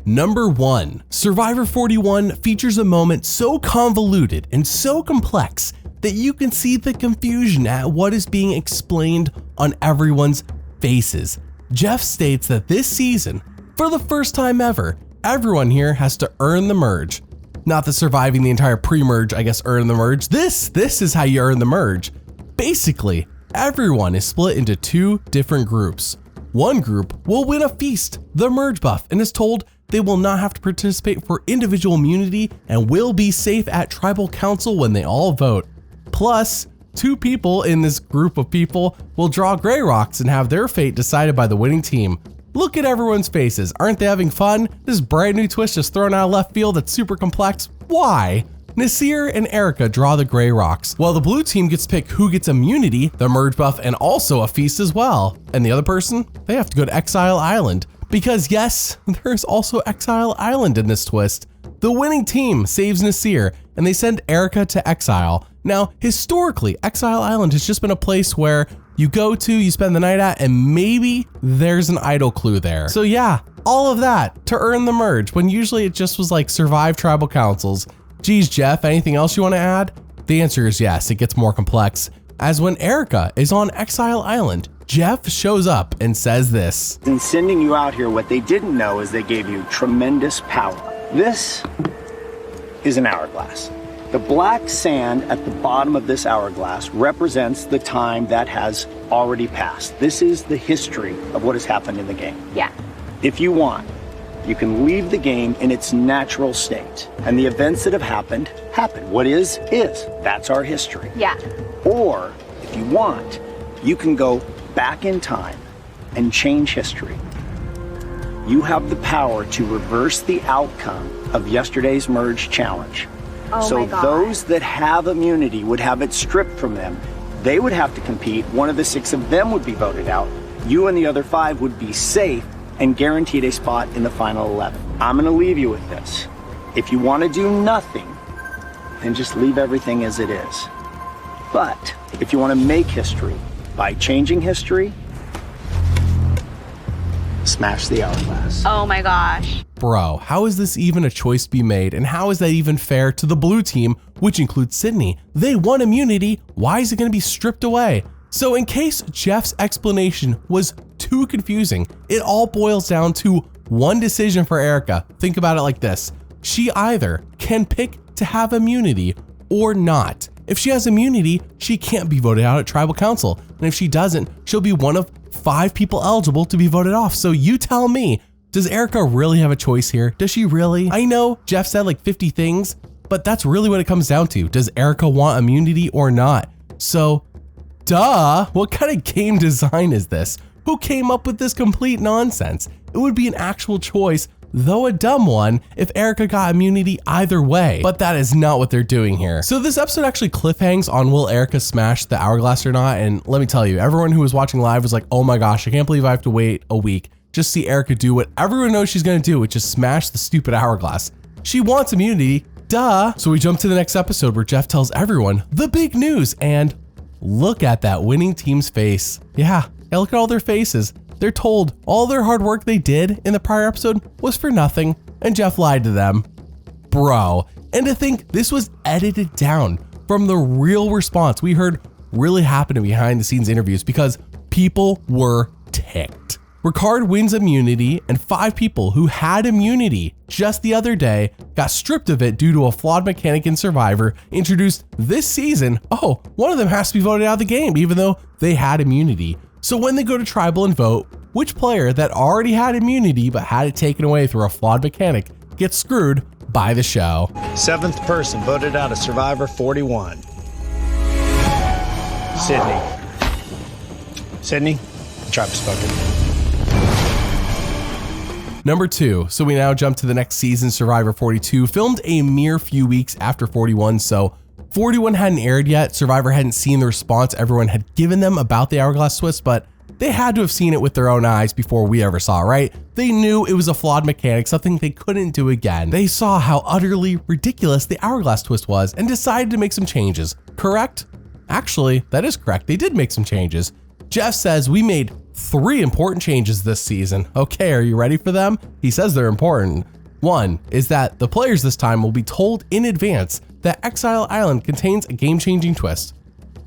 Number 1. Survivor 41 features a moment so convoluted and so complex that you can see the confusion at what is being explained on everyone's faces. Jeff states that this season, for the first time ever, everyone here has to earn the merge. Not that surviving the entire pre-merge, I guess, earn the merge. This is how you earn the merge. Basically, everyone is split into 2 different groups. One group will win a feast, the merge buff, and is told they will not have to participate for individual immunity and will be safe at tribal council when they all vote. Plus, 2 people in this group of people will draw gray rocks and have their fate decided by the winning team. Look at everyone's faces. Aren't they having fun? This brand new twist just thrown out of left field that's super complex. Why? Nasir and Erica draw the gray rocks, while the blue team gets to pick who gets immunity, the merge buff, and also a feast as well. And the other person, they have to go to Exile Island. Because yes, there's also Exile Island in this twist. The winning team saves Nasir, and they send Erica to Exile. Now, historically, Exile Island has just been a place where you go to, you spend the night at, and maybe there's an idol clue there. So yeah, all of that to earn the merge, when usually it just was like survive tribal councils. Geez, Jeff, anything else you want to add? The answer is yes, it gets more complex. As when Erica is on Exile Island, Jeff shows up and says this. In sending you out here, what they didn't know is they gave you tremendous power. This is an hourglass. The black sand at the bottom of this hourglass represents the time that has already passed. This is the history of what has happened in the game. Yeah. If you want, you can leave the game in its natural state. And the events that have happened, happen. What is. That's our history. Yeah. Or, if you want, you can go back in time and change history. You have the power to reverse the outcome of yesterday's merge challenge. Oh so my God. Those that have immunity would have it stripped from them. They would have to compete. One of the 6 of them would be voted out. You and the other 5 would be safe and guaranteed a spot in the final 11. I'm going to leave you with this. If you want to do nothing, then just leave everything as it is. But if you want to make history by changing history, smash the hourglass. Oh my gosh. Bro, how is this even a choice to be made, and how is that even fair to the blue team, which includes Sydney? They won immunity, why is it going to be stripped away? So in case Jeff's explanation was too confusing, it all boils down to one decision for Erica. Think about it like this. She either can pick to have immunity or not. If she has immunity, she can't be voted out at tribal council. And if she doesn't, she'll be one of 5 people eligible to be voted off. So you tell me, does Erica really have a choice here? Does she really? I know Jeff said like 50 things, but that's really what it comes down to. Does Erica want immunity or not? So, duh, what kind of game design is this? Who came up with this complete nonsense? It would be an actual choice, though a dumb one, if Erica got immunity either way, but that is not what they're doing here. So this episode actually cliffhangs on will Erica smash the hourglass or not, and let me tell you, everyone who was watching live was like, oh my gosh, I can't believe I have to wait a week just to see Erica do what everyone knows she's gonna do, which is smash the stupid hourglass. She wants immunity, duh. So we jump to the next episode where Jeff tells everyone the big news, and look at that winning team's face. Yeah, look at all their faces. They're told all their hard work they did in the prior episode was for nothing, and Jeff lied to them. Bro, and to think this was edited down from the real response we heard really happened in behind the scenes interviews, because people were ticked. Ricard wins immunity, and 5 people who had immunity just the other day got stripped of it due to a flawed mechanic in Survivor introduced this season. Oh, one of them has to be voted out of the game even though they had immunity. So when they go to tribal and vote, which player that already had immunity but had it taken away through a flawed mechanic gets screwed by the show. 7th person voted out of Survivor 41. Sydney, the tribe has spoken. Number 2, so we now jump to the next season, Survivor 42, filmed a mere few weeks after 41, so 41 hadn't aired yet. Survivor hadn't seen the response everyone had given them about the hourglass twist, but they had to have seen it with their own eyes before we ever saw it, right? They knew it was a flawed mechanic, something they couldn't do again. They saw how utterly ridiculous the hourglass twist was and decided to make some changes, correct? Actually, that is correct, they did make some changes. Jeff says we made 3 important changes this season. Okay, are you ready for them? He says they're important. 1 is that the players this time will be told in advance that Exile Island contains a game-changing twist.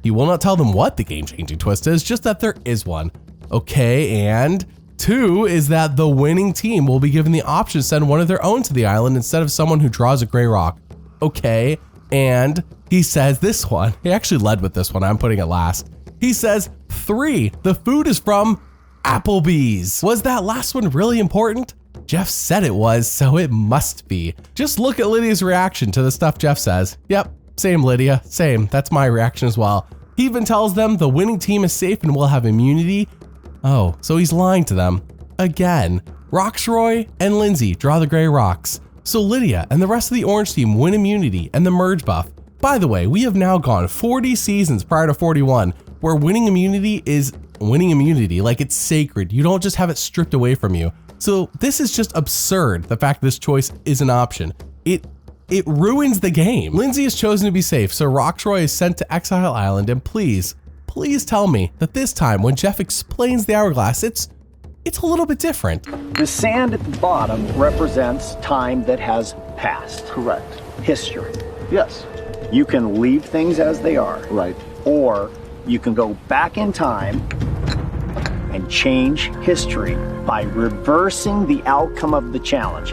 He will not tell them what the game-changing twist is, just that there is one. Okay, and 2 is that the winning team will be given the option to send one of their own to the island instead of someone who draws a gray rock. Okay, and he says this one. He actually led with this one. I'm putting it last. He says 3, the food is from Applebee's. Was that last one really important? Jeff said it was, so it must be. Just look at Lydia's reaction to the stuff Jeff says. Yep, same Lydia, same. That's my reaction as well. He even tells them the winning team is safe and will have immunity. Oh, so he's lying to them. Again. Roxroy and Lindsay draw the gray rocks. So Lydia and the rest of the orange team win immunity and the merge buff. By the way, we have now gone 40 seasons prior to 41 where winning immunity is winning immunity, like it's sacred. You don't just have it stripped away from you. So this is just absurd, the fact this choice is an option. It ruins the game. Lindsay has chosen to be safe, so Roxroy is sent to Exile Island, and please tell me that this time when Jeff explains the hourglass, it's a little bit different. The sand at the bottom represents time that has passed. Correct. History. Yes. You can leave things as they are. Right. Or you can go back in time and change history by reversing the outcome of the challenge.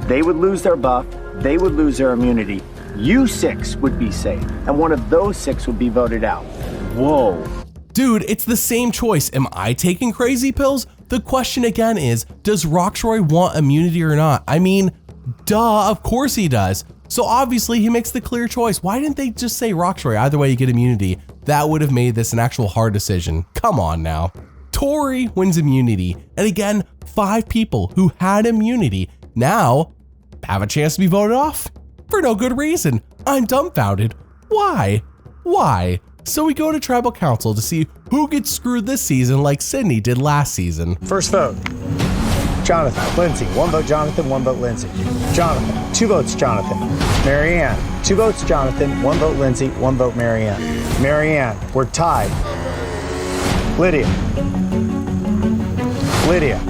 They would lose their buff, they would lose their immunity. You 6 would be safe, and one of those 6 would be voted out. Whoa. Dude, it's the same choice. Am I taking crazy pills? The question again is, does Roxroy want immunity or not? I mean, duh, of course he does. So obviously he makes the clear choice. Why didn't they just say Roxroy? Either way you get immunity. That would have made this an actual hard decision. Come on now. Tori wins immunity. And again, 5 people who had immunity now have a chance to be voted off for no good reason. I'm dumbfounded. Why? Why? So we go to Tribal Council to see who gets screwed this season like Sydney did last season. First vote, Jonathan. Lindsay, 1 vote Jonathan, 1 vote Lindsay. Jonathan, 2 votes Jonathan. Marianne, 2 votes Jonathan, 1 vote Lindsay, 1 vote Marianne. Marianne, we're tied. Lydia. Lydia.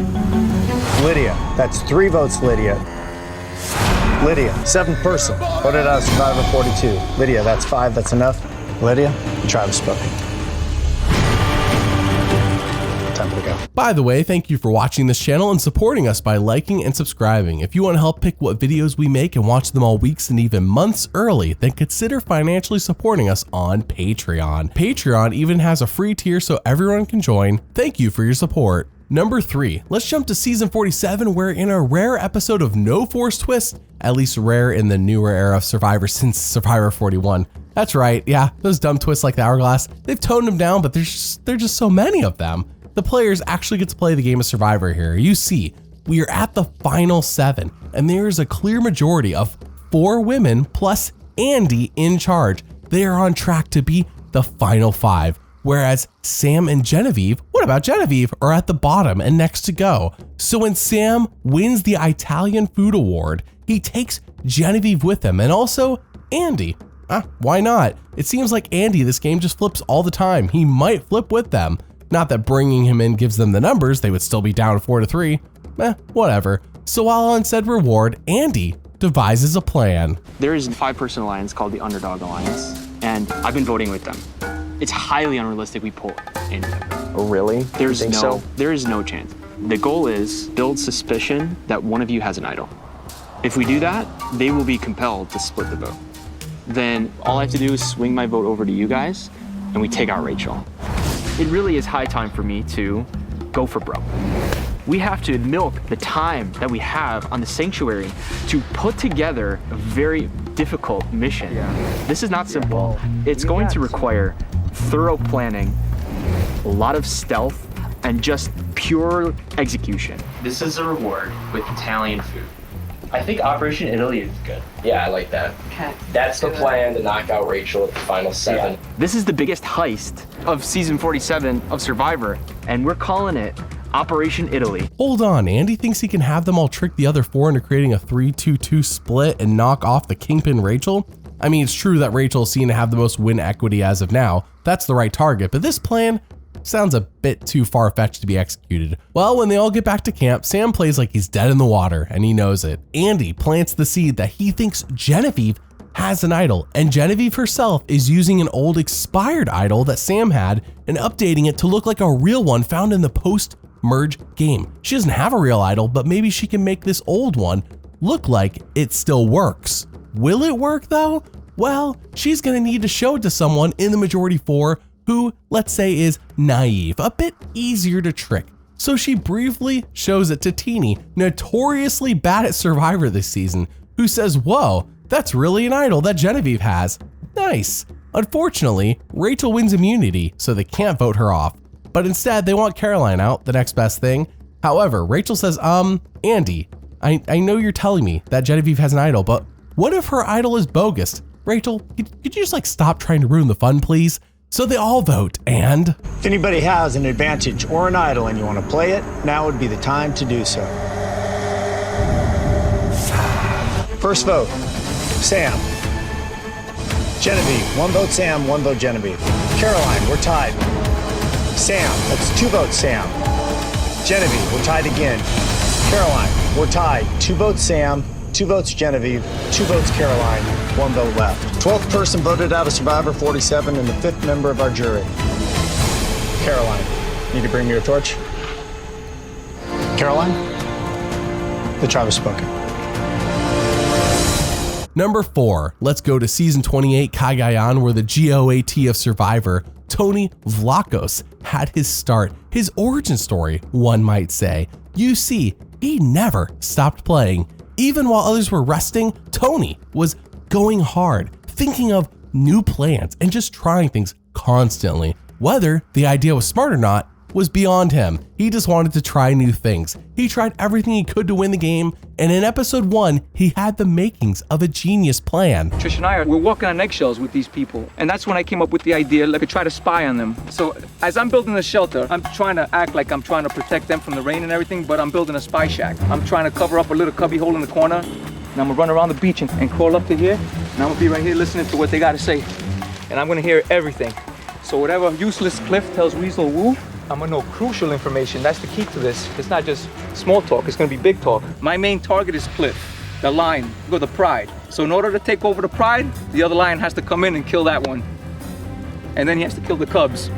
Lydia, that's 3 votes Lydia. Lydia, 7th person, voted out of Survivor 42. Lydia, that's 5, that's enough. Lydia, the tribe has spoken. Time to go. By the way, thank you for watching this channel and supporting us by liking and subscribing. If you want to help pick what videos we make and watch them all weeks and even months early, then consider financially supporting us on Patreon. Patreon even has a free tier so everyone can join. Thank you for your support. Number 3, let's jump to season 47, where in a rare episode of No Force Twist, at least rare in the newer era of Survivor since Survivor 41. That's right, yeah, those dumb twists like the hourglass, they've toned them down, but there's just so many of them. The players actually get to play the game of Survivor here. You see, we are at the final 7, and there is a clear majority of 4 women plus Andy in charge. They are on track to be the final 5. Whereas Sam and Genevieve, what about Genevieve, are at the bottom and next to go. So when Sam wins the Italian Food Award, he takes Genevieve with him and also Andy. Why not? It seems like Andy this game just flips all the time. He might flip with them. Not that bringing him in gives them the numbers, they would still be down 4-3. Whatever. So while on said reward, Andy devises a plan. There is a 5-person alliance called the Underdog Alliance, and I've been voting with them. It's highly unrealistic we pull any of them. Oh, really? There is no chance. The goal is build suspicion that one of you has an idol. If we do that, they will be compelled to split the vote. Then all I have to do is swing my vote over to you guys, and we take out Rachel. It really is high time for me to go for broke. We have to milk the time that we have on the sanctuary to put together a very difficult mission. This is not simple. It's going to require thorough planning, a lot of stealth, and just pure execution. This is a reward with Italian food. I think Operation Italy is good. Yeah, I like that. Okay. That's the plan, to knock out Rachel at the final 7. Yeah. This is the biggest heist of season 47 of Survivor, and we're calling it Operation Italy. Hold on, Andy thinks he can have them all trick the other 4 into creating a 3-2-2 split and knock off the Kingpin Rachel? I mean, it's true that Rachel is seen to have the most win equity as of now. That's the right target, but this plan, sounds a bit too far-fetched to be executed. Well, when they all get back to camp, Sam plays like he's dead in the water, and he knows it. Andy plants the seed that he thinks Genevieve has an idol, and Genevieve herself is using an old expired idol that Sam had and updating it to look like a real one found in the post-merge game. She doesn't have a real idol, but maybe she can make this old one look like it still works. Will it work though? Well, she's gonna need to show it to someone in the majority 4 who, let's say, is naive, a bit easier to trick. So she briefly shows it to Teeny, notoriously bad at Survivor this season, who says, whoa, that's really an idol that Genevieve has. Nice. Unfortunately, Rachel wins immunity, so they can't vote her off. But instead, they want Caroline out, the next best thing. However, Rachel says, Andy, I know you're telling me that Genevieve has an idol, but what if her idol is bogus? Rachel, could you just like stop trying to ruin the fun, please? So they all vote, and If anybody has an advantage or an idol and you want to play it, now would be the time to do so. First vote, Sam. Genevieve, 1 vote Sam, 1 vote Genevieve. Caroline, we're tied. Sam, that's 2 votes Sam. Genevieve, we're tied again. Caroline, we're tied. 2 votes Sam, 2 votes Genevieve, 2 votes Caroline, 1 vote left. 12th person voted out of Survivor 47 and the 5th member of our jury. Caroline, need to bring me your torch? Caroline, the tribe has spoken. Number 4, let's go to season 28 Cagayan, where the GOAT of Survivor, Tony Vlachos, had his start, his origin story, one might say. You see, he never stopped playing. Even while others were resting, Tony was going hard, thinking of new plans and just trying things constantly. Whether the idea was smart or not was beyond him. He just wanted to try new things. He tried everything he could to win the game, and in episode 1, he had the makings of a genius plan. Trish and I we're walking on eggshells with these people. And that's when I came up with the idea, like, to try to spy on them. So as I'm building the shelter, I'm trying to act like I'm trying to protect them from the rain and everything, but I'm building a spy shack. I'm trying to cover up a little cubby hole in the corner, and I'm gonna run around the beach and crawl up to here, and I'm gonna be right here listening to what they gotta say. And I'm gonna hear everything. So whatever useless Cliff tells Weasel Woo, I'm gonna know crucial information. That's the key to this. It's not just small talk, it's gonna be big talk. My main target is Cliff, the lion, the pride. So in order to take over the pride, the other lion has to come in and kill that one. And then he has to kill the cubs.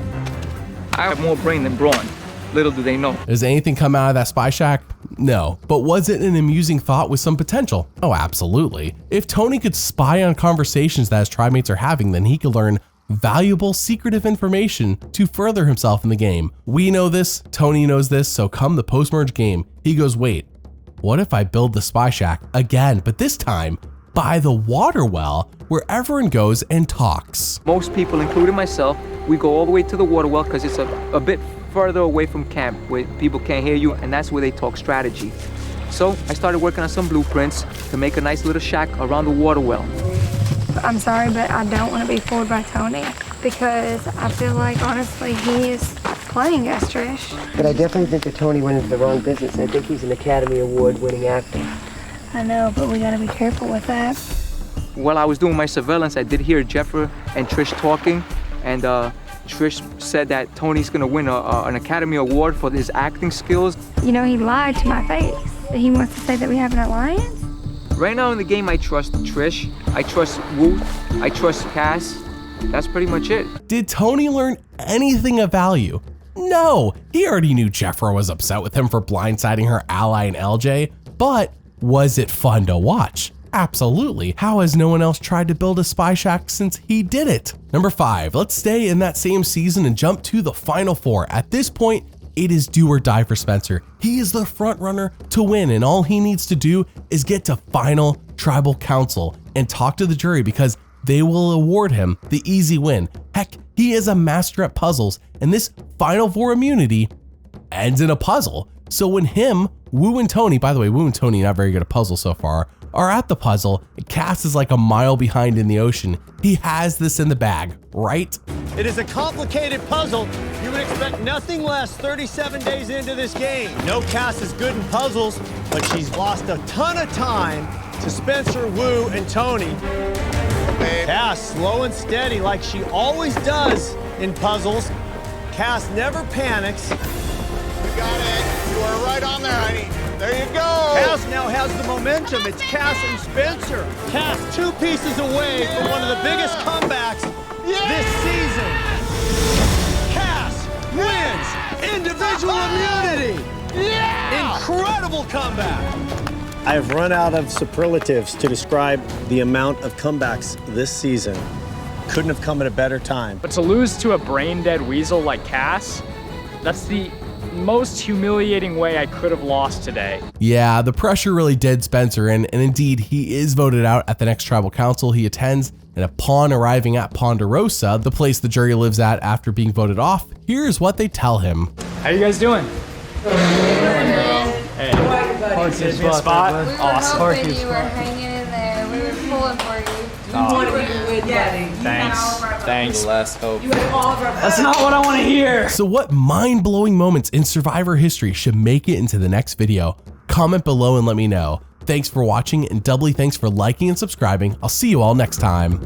I have more brain than brawn. Little do they know. Does anything come out of that spy shack? No. But was it an amusing thought with some potential? Oh, absolutely. If Tony could spy on conversations that his tribemates are having, then he could learn valuable secretive information to further himself in the game. We know this, Tony knows this, so come the post-merge game, he goes, wait, what if I build the spy shack again, but this time by the water well where everyone goes and talks? Most people, including myself, we go all the way to the water well because it's a bit further away from camp where people can't hear you, and that's where they talk strategy. So I started working on some blueprints to make a nice little shack around the water well. I'm sorry, but I don't want to be fooled by Tony because I feel like, honestly, he is playing us, Trish. But I definitely think that Tony went into the wrong business. I think he's an Academy Award-winning actor. I know, but we got to be careful with that. While I was doing my surveillance, I did hear Jeffra and Trish talking, and Trish said that Tony's gonna win an Academy Award for his acting skills. You know, he lied to my face. He wants to say that we have an alliance? Right now in the game, I trust Trish, I trust Woo, I trust Cass. That's pretty much it. Did Tony learn anything of value? No, he already knew Jeffra was upset with him for blindsiding her ally in LJ, but was it fun to watch? Absolutely. How has no one else tried to build a spy shack since he did it? Number 5, let's stay in that same season and jump to the final 4. At this point, it is do or die for Spencer. He is the front runner to win, and all he needs to do is get to final tribal council and talk to the jury because they will award him the easy win. Heck, he is a master at puzzles, and this final 4 immunity ends in a puzzle. So when him, Woo and Tony, by the way, Woo and Tony not very good at puzzles so far, are at the puzzle, Cass is like a mile behind in the ocean. He has this in the bag, right? It is a complicated puzzle. You would expect nothing less 37 days into this game. No, Cass is good in puzzles, but she's lost a ton of time to Spencer, Woo, and Tony. Cass, slow and steady like she always does in puzzles. Cass never panics. You got it. You are right on there, honey. There you go. Cass now has the momentum. It's Cass and Spencer. Cass 2 pieces away from one of the biggest comebacks this season. Cass wins individual immunity. Incredible comeback. I have run out of superlatives to describe the amount of comebacks this season. Couldn't have come at a better time. But to lose to a brain-dead weasel like Cass, that's the most humiliating way I could have lost today. Yeah, the pressure really did Spencer in, and indeed, he is voted out at the next tribal council he attends. And upon arriving at Ponderosa, the place the jury lives at after being voted off, here's what they tell him. How you guys doing? Hey, gives me a spot. Awesome. Hoping you were hanging in there. We were pulling for you. Thanks. Last hope. That's not what I want to hear. So what mind-blowing moments in Survivor history should make it into the next video? Comment below and let me know. Thanks for watching, and doubly thanks for liking and subscribing. I'll see you all next time.